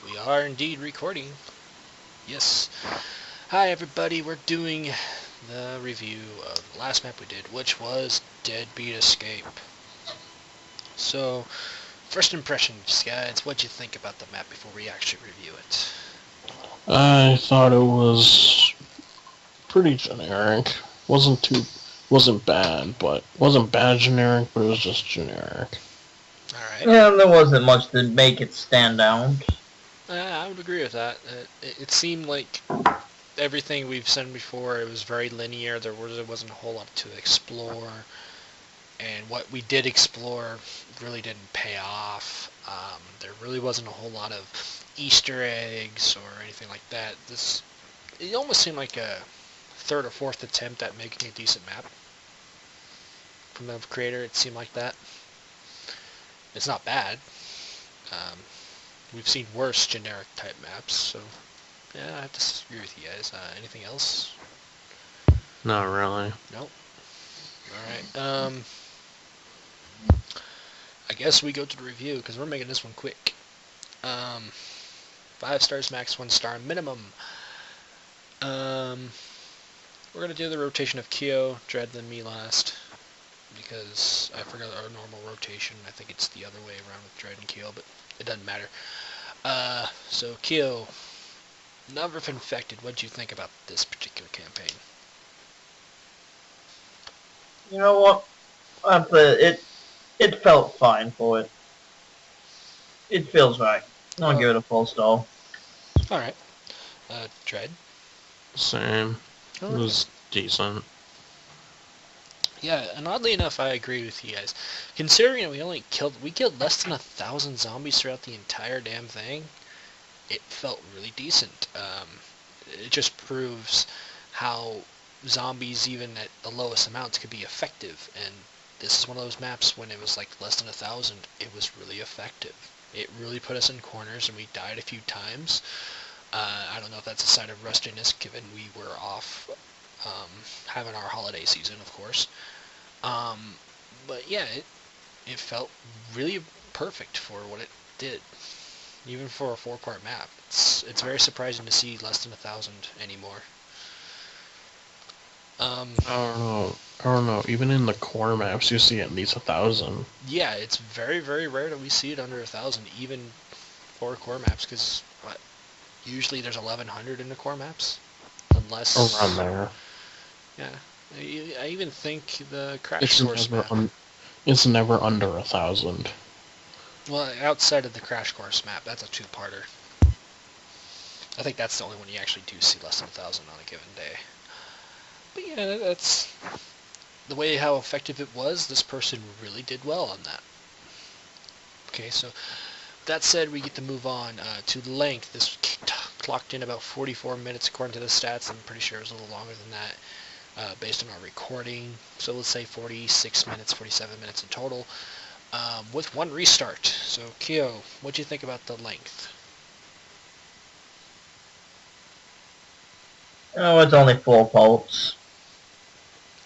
We are indeed recording. Yes. Hi everybody, we're doing the review of the last map we did, which was Deadbeat Escape. So, first impressions, guys, what'd you think about the map before we actually review it? I thought it was pretty generic. Wasn't bad, but wasn't bad generic, but it was just generic. Alright. Yeah, there wasn't much to make it stand out. I would agree with that. It seemed like everything we've said before, it was very linear. There wasn't a whole lot to explore. And what we did explore really didn't pay off. There really wasn't a whole lot of Easter eggs or anything like that. It almost seemed like a third or fourth attempt at making a decent map from the creator. It seemed like that. It's not bad. Um, we've seen worse generic type maps, so yeah, I have to agree with you guys. Anything else? Not really. Nope. All right. I guess we go to the review because we're making this one quick. 5 stars max, 1 star minimum. We're gonna do the rotation of Kyo, Dread, then me last because I forgot our normal rotation. I think it's the other way around with Dread and Kyo, but it doesn't matter. So Kyo, Number of Infected. What do you think about this particular campaign? You know what? It felt fine for it. It feels right. I'll give it a full star. All right. Dread. Same. All It right. was decent. Yeah, and oddly enough, I agree with you guys. Considering we killed less than 1,000 zombies throughout the entire damn thing, it felt really decent. It just proves how zombies, even at the lowest amounts, could be effective. And this is one of those maps when it was like less than 1,000, it was really effective. It really put us in corners, and we died a few times. I don't know if that's a sign of rustiness, given we were off having our holiday season, of course. But yeah, it felt really perfect for what it did, even for a 4-part map. It's very surprising to see less than 1,000 anymore. I don't know. Even in the core maps, you see at least 1,000. Yeah, it's very, very rare that we see it under 1,000, even for core maps, because usually there's 1,100 in the core maps, unless Around there. yeah. I even think the Crash It's Course never map. it's never under 1,000. Well, outside of the Crash Course map, that's a two-parter. I think that's the only one you actually do see less than 1,000 on a given day. But yeah, that's the way how effective it was. This person really did well on that. Okay, so that said, we get to move on to length. This clocked in about 44 minutes according to the stats. I'm pretty sure it was a little longer than that based on our recording. So let's say 46 minutes, 47 minutes in total with one restart. So Kyo, what do you think about the length? Oh, it's only 4 parts.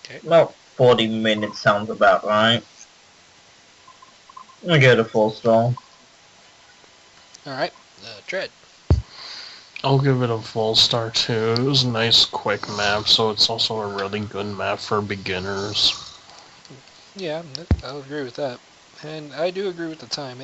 Okay. About 40 minutes sounds about right. I'll give it a full star. All right. Dread. I'll give it a full star too. It was a nice, quick map, so it's also a really good map for beginners. Yeah, I'll agree with that. And I do agree with the time.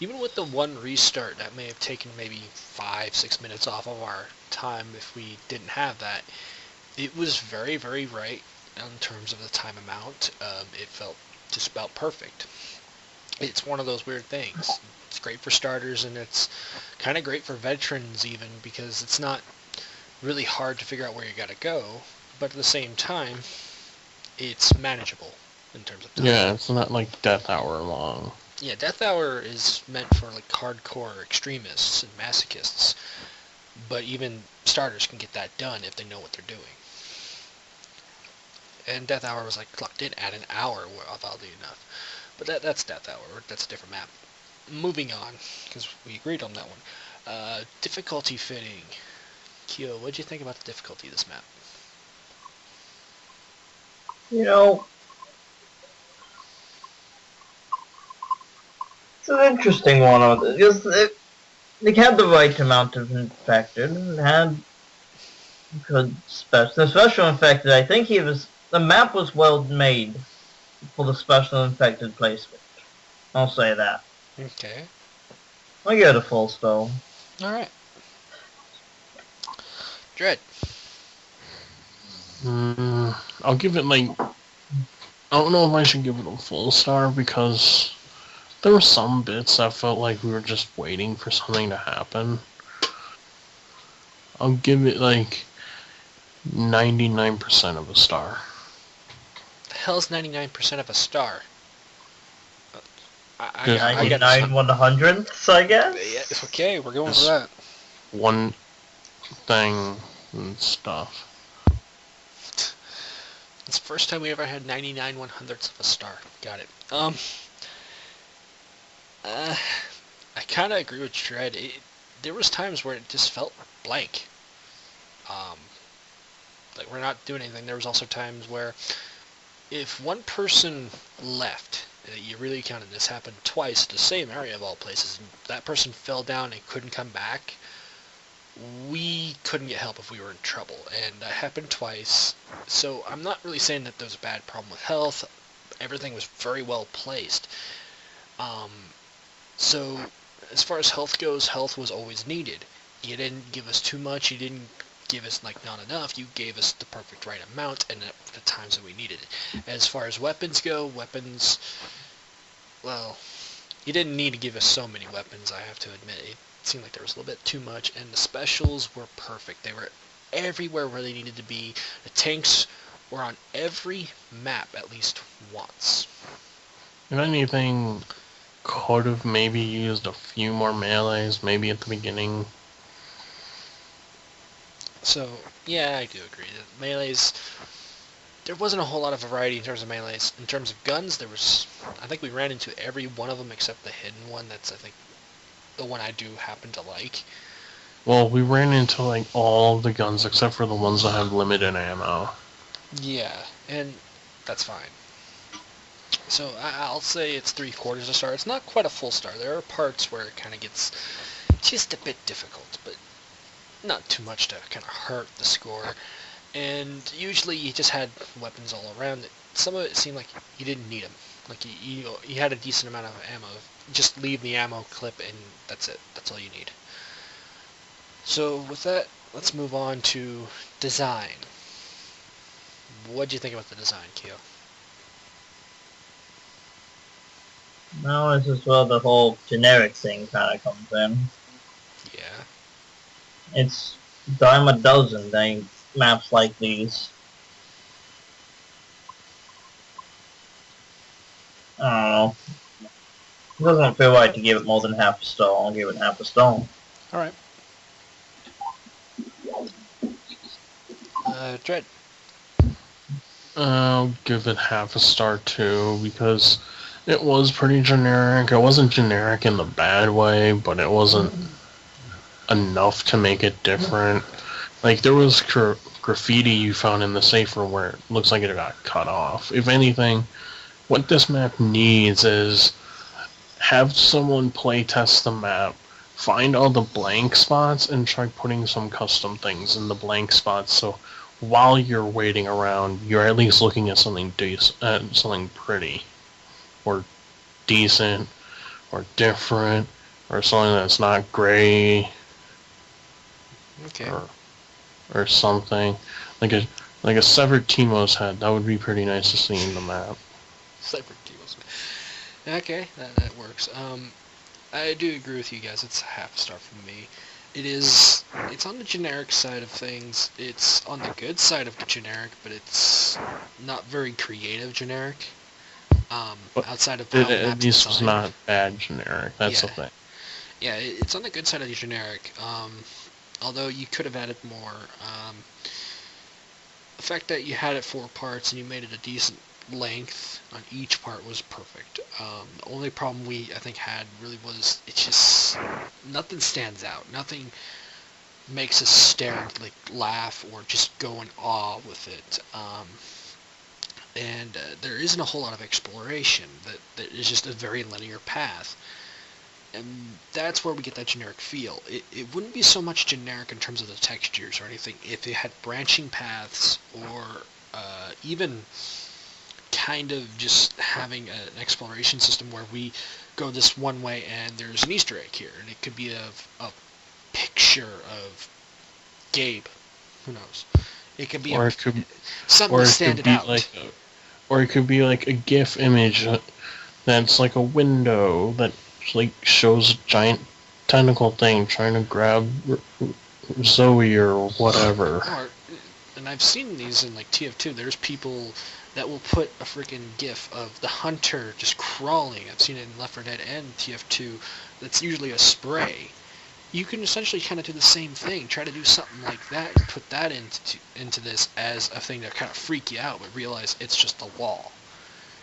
Even with the one restart, that may have taken maybe 5-6 minutes off of our time if we didn't have that. It was very, very right in terms of the time amount. It felt just about perfect. It's one of those weird things. It's great for starters, and it's kind of great for veterans even, because it's not really hard to figure out where you gotta go, but at the same time, it's manageable in terms of time. Yeah, it's not like Death Hour long. Yeah, Death Hour is meant for like hardcore extremists and masochists, but even starters can get that done if they know what they're doing. And Death Hour was like clocked in at an hour, oddly enough. But that's Death Hour. That's a different map. Moving on, because we agreed on that one. Difficulty fitting. Kyo, what do you think about the difficulty of this map? You know, it's an interesting one. They had the right amount of infected, and had good special. The special infected, I think the map was well made for the special infected placement. I'll say that. Okay. I'll give it a full stall. All right. Dread. I'll give it like, I don't know if I should give it a full star because there were some bits that felt like we were just waiting for something to happen. I'll give it like 99% of a star. The hell's 99% of a star? I Just got 99 100ths, I guess? Yeah, okay, we're going Just- for that. One thing and stuff. It's the first time we ever had 99 100ths of a star. Got it. I kind of agree with Dread. There was times where it just felt blank. Like we're not doing anything. There was also times where if one person left, you really counted this happened twice, the same area of all places, and that person fell down and couldn't come back, we couldn't get help if we were in trouble, and that happened twice. So I'm not really saying that there was a bad problem with health. Everything was very well placed. So as far as health goes, health was always needed. You didn't give us too much, you didn't give us like not enough, you gave us the perfect right amount and at the times that we needed it. As far as weapons go, well, you didn't need to give us so many weapons, I have to admit. It seemed like there was a little bit too much, and the specials were perfect. They were everywhere where they needed to be. The tanks were on every map at least once. If anything, could have maybe used a few more melees, maybe at the beginning. So, yeah, I do agree. The melees, there wasn't a whole lot of variety in terms of melees. In terms of guns, I think we ran into every one of them except the hidden one. That's, I think, the one I do happen to like. Well, we ran into like all of the guns except for the ones that have limited ammo. Yeah, and that's fine. So I'll say it's 3/4 a star. It's not quite a full star. There are parts where it kind of gets just a bit difficult, but not too much to kind of hurt the score. And usually you just had weapons all around. Some of it seemed like you didn't need them. Like you had a decent amount of ammo. Just leave the ammo clip and that's it. That's all you need. So with that, let's move on to design. What do you think about the design, Kyo? No, this is where the whole generic thing kind of comes in. Yeah. It's dime a dozen maps like these. I don't know. It doesn't feel right to give it more than half a star. I'll give it half a star. Alright. Dread. I'll give it half a star too, because it was pretty generic. It wasn't generic in the bad way, but it wasn't enough to make it different. Like, there was graffiti you found in the safe room where it looks like it got cut off. If anything, what this map needs is have someone play test the map, find all the blank spots, and try putting some custom things in the blank spots, so while you're waiting around, you're at least looking at something something pretty, or decent, or different, or something that's not gray, Okay. or something like a severed Teimo's head. That would be pretty nice to see in the map. Separate deals. Okay, that works. I do agree with you guys. It's a half star from me. It's on the generic side of things. It's on the good side of generic, but it's not very creative generic. But Outside of how the At map's least was designed. not bad generic. That's the Yeah. thing. Yeah, it's on the good side of the generic. Although you could have added more. The fact that you had it 4 parts and you made it a decent length on each part was perfect. The only problem I think had really was it's just nothing stands out. Nothing makes us stare, like laugh, or just go in awe with it. And there isn't a whole lot of exploration. That is just a very linear path. And that's where we get that generic feel. It wouldn't be so much generic in terms of the textures or anything if it had branching paths or even kind of just having an exploration system where we go this one way and there's an Easter egg here, and it could be a picture of Gabe. Who knows? It could be or it could, something or to it stand could it be out. like, or it could be like a GIF image that's like a window that like shows a giant tentacle thing trying to grab Zoe or whatever. And I've seen these in like TF2. There's people that will put a freaking GIF of the hunter just crawling. I've seen it in Left 4 Dead and TF2. That's usually a spray. You can essentially kind of do the same thing. Try to do something like that. Put that into this as a thing to kind of freak you out, but realize it's just a wall.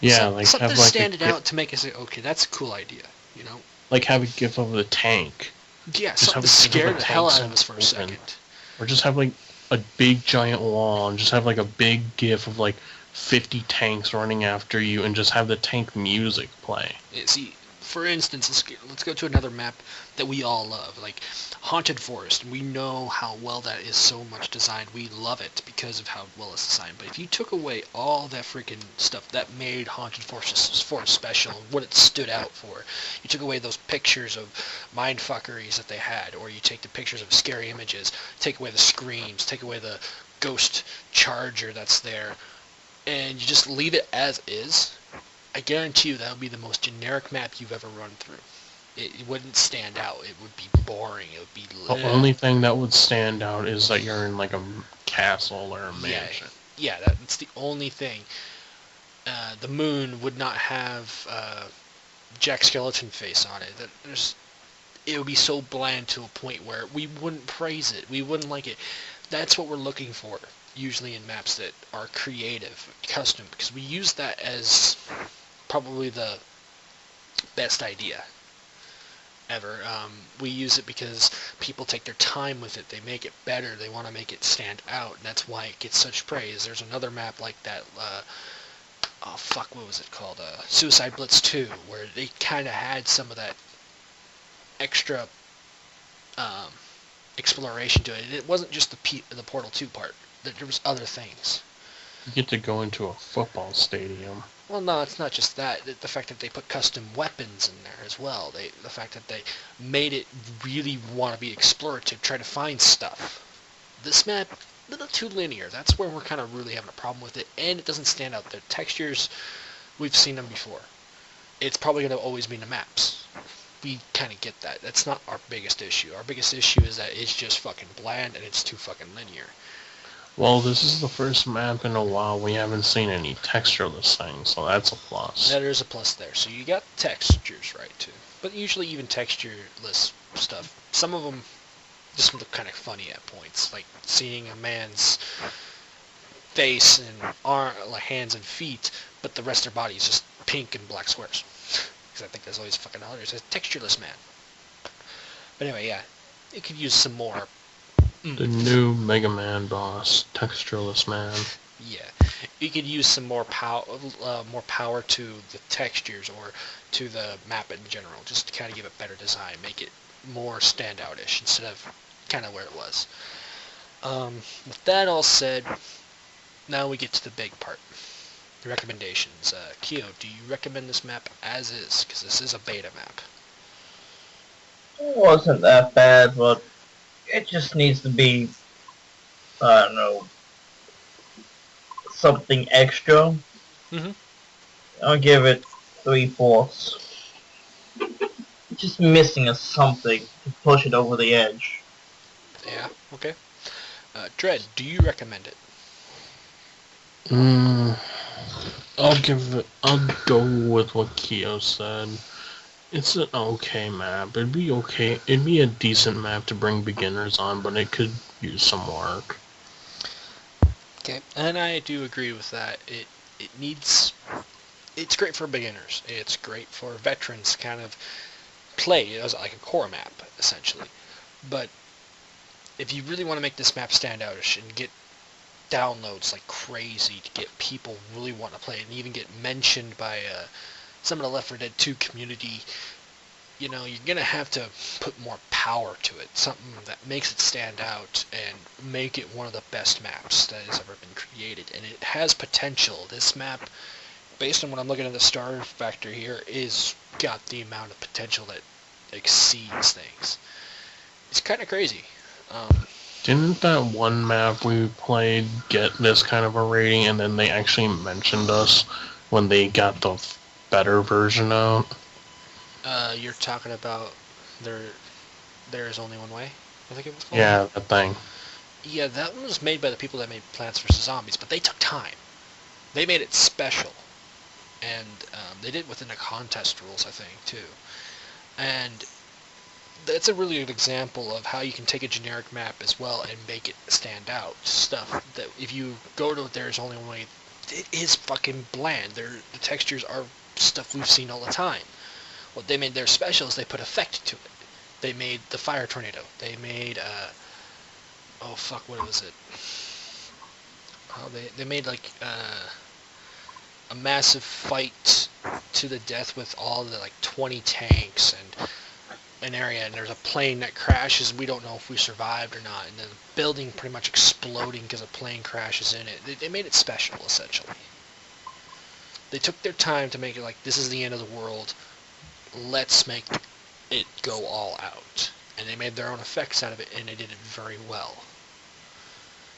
Yeah, like something have to like stand it out to make it say, okay, that's a cool idea. You know? like have a GIF of the tank. Yeah, Just something to have a GIF scare of the hell tanks out of us for a open. second. Or just have like a big giant wall and just have like a big GIF of like 50 tanks running after you and just have the tank music play. See, for instance, let's go to another map that we all love, like Haunted Forest. We know how well that is so much designed. We love it because of how well it's designed. But if you took away all that freaking stuff that made Haunted Forest special, what it stood out for, you took away those pictures of mindfuckeries that they had, or you take the pictures of scary images, take away the screams, take away the ghost charger that's there, and you just leave it as is, I guarantee you that would be the most generic map you've ever run through. It wouldn't stand out. It would be boring. It would be... The only thing that would stand out is that you're in like a castle or a mansion. Yeah, that's the only thing. The moon would not have Jack Skeleton face on it. It would be so bland to a point where we wouldn't praise it. We wouldn't like it. That's what we're looking for, usually in maps that are creative, custom, because we use that as probably the best idea ever. We use it because people take their time with it. They make it better. They want to make it stand out, and that's why it gets such praise. There's another map like that, what was it called? Suicide Blitz 2, where they kind of had some of that extra exploration to it. And it wasn't just the Portal 2 part. There was other things. You get to go into a football stadium. Well, no, it's not just that. The fact that they put custom weapons in there as well. The fact that they made it really want to be explorative, try to find stuff. This map, a little too linear. That's where we're kind of really having a problem with it, and it doesn't stand out. The textures, we've seen them before. It's probably going to always be in the maps. We kind of get that. That's not our biggest issue. Our biggest issue is that it's just fucking bland and it's too fucking linear. Well, this is the first map in a while we haven't seen any textureless things, so that's a plus. That is a plus there. So you got textures right too. But usually even textureless stuff, some of them just look kind of funny at points. Like seeing a man's face and like hands and feet, but the rest of their body is just pink and black squares. Because I think that's always fucking hilarious. It's a textureless man. But anyway, yeah. It could use some more... The new Mega Man boss, textureless man. Yeah. You could use some more power to the textures or to the map in general, just to kind of give it better design, make it more standout-ish instead of kind of where it was. With that all said, now we get to the big part. The recommendations. Kyo, do you recommend this map as is? Because this is a beta map. It wasn't that bad, but it just needs to be, I don't know, something extra. Mm-hmm. I'll give it 3/4. Just missing a something to push it over the edge. Yeah, okay. Dread, do you recommend it? I'll go with what Kyo said. It's an okay map. It'd be okay. It'd be a decent map to bring beginners on, but it could use some work. Okay, and I do agree with that. It needs... It's great for beginners. It's great for veterans to kind of play as like a core map, essentially. But if you really want to make this map stand out and get downloads like crazy to get people really want to play it and even get mentioned by some of the Left 4 Dead 2 community you know, you're going to have to put more power to it, something that makes it stand out and make it one of the best maps that has ever been created. And it has potential. This map, based on what I'm looking at the star factor here, is got the amount of potential that exceeds things. It's kind of crazy. Didn't that one map we played get this kind of a rating, and then they actually mentioned us when they got the better version out? You're talking about There's Only One Way, I think it was called? Yeah, that thing. Yeah, that one was made by the people that made Plants vs. Zombies, but they took time. They made it special. And they did it within the contest rules, I think, too. And that's a really good example of how you can take a generic map as well and make it stand out. Stuff that if you go to There's Only One Way, it is fucking bland. The textures are stuff we've seen all the time. What they made their special is they put effect to it. They made the fire tornado. They made oh fuck, what was it? Oh, they made like a massive fight to the death with all the like 20 tanks and an area, and there's a plane that crashes. We don't know if we survived or not, and then the building pretty much exploding because a plane crashes in it. They made it special, essentially. They took their time to make it like, this is the end of the world. Let's make it go all out. And they made their own effects out of it, and they did it very well.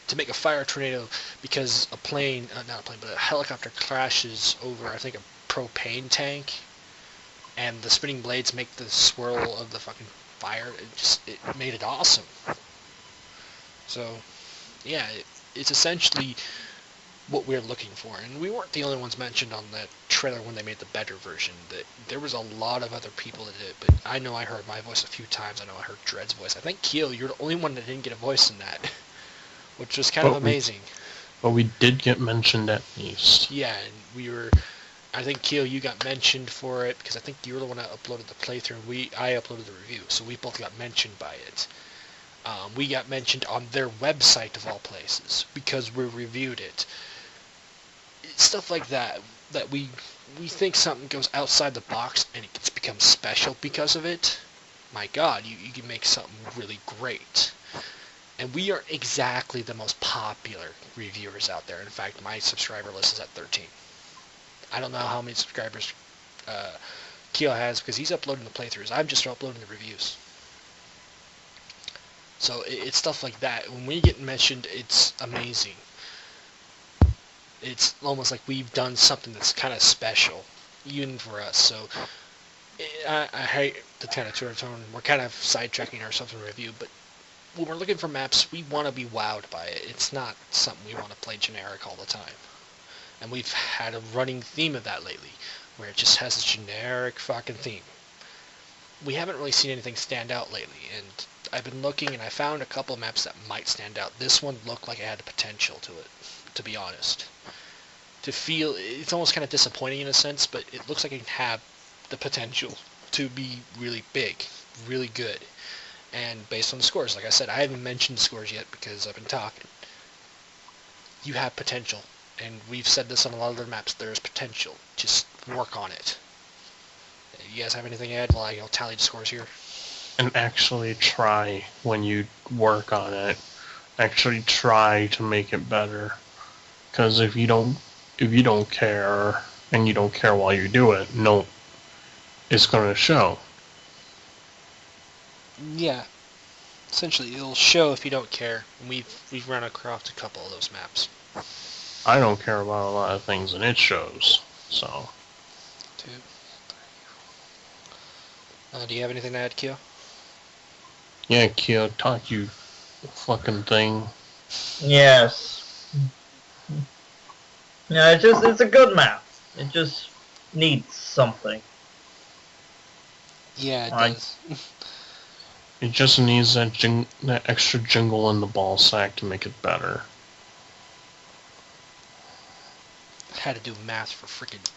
To make a fire tornado because a plane, not a plane, but a helicopter crashes over, I think, a propane tank, and the spinning blades make the swirl of the fucking fire. It made it awesome. So, yeah, it's essentially what we're looking for. And we weren't the only ones mentioned on that trailer when they made the better version. There was a lot of other people that did it, but I know I heard my voice a few times. I know I heard Dread's voice. I think, Keel, you're the only one that didn't get a voice in that, which was kind of amazing. But we did get mentioned at least. Yeah, and we were... I think, Keel, you got mentioned for it, because I think you were the one that uploaded the playthrough, and I uploaded the review, so we both got mentioned by it. We got mentioned on their website, of all places, because we reviewed it. Stuff like that we think something goes outside the box, and it becomes special because of it. My God, you can make something really great. And we aren't exactly the most popular reviewers out there. In fact, my subscriber list is at 13. I don't know how many subscribers Keel has, because he's uploading the playthroughs. I'm just uploading the reviews. So it's stuff like that. When we get mentioned, it's amazing. It's almost like we've done something that's kind of special, even for us. So I hate the kind of tone. We're kind of sidetracking ourselves in review, but when we're looking for maps, we want to be wowed by it. It's not something we want to play generic all the time. And we've had a running theme of that lately, where it just has a generic fucking theme. We haven't really seen anything stand out lately, and I've been looking, and I found a couple of maps that might stand out. This one looked like it had the potential to it, to be honest. To feel, it's almost kind of disappointing in a sense, but it looks like it can have the potential to be really big, really good. And based on the scores, like I said, I haven't mentioned the scores yet because I've been talking. You have potential. And we've said this on a lot of other maps. There's potential. Just work on it. You guys have anything to add? Well, I'll tally the scores here. And actually try when you work on it. Actually try to make it better. Because if you don't care, and you don't care while you do it, no, it's going to show. Yeah. Essentially, it'll show if you don't care. And we've run across a couple of those maps. I don't care about a lot of things, and it shows. So. Do you have anything to add, Kyo? Yeah, Kyo, talk, you fucking thing. Yes. Yeah, it's a good map. It just needs something. Yeah, it does. It just needs that extra jingle in the ball sack to make it better. Had to do math for freaking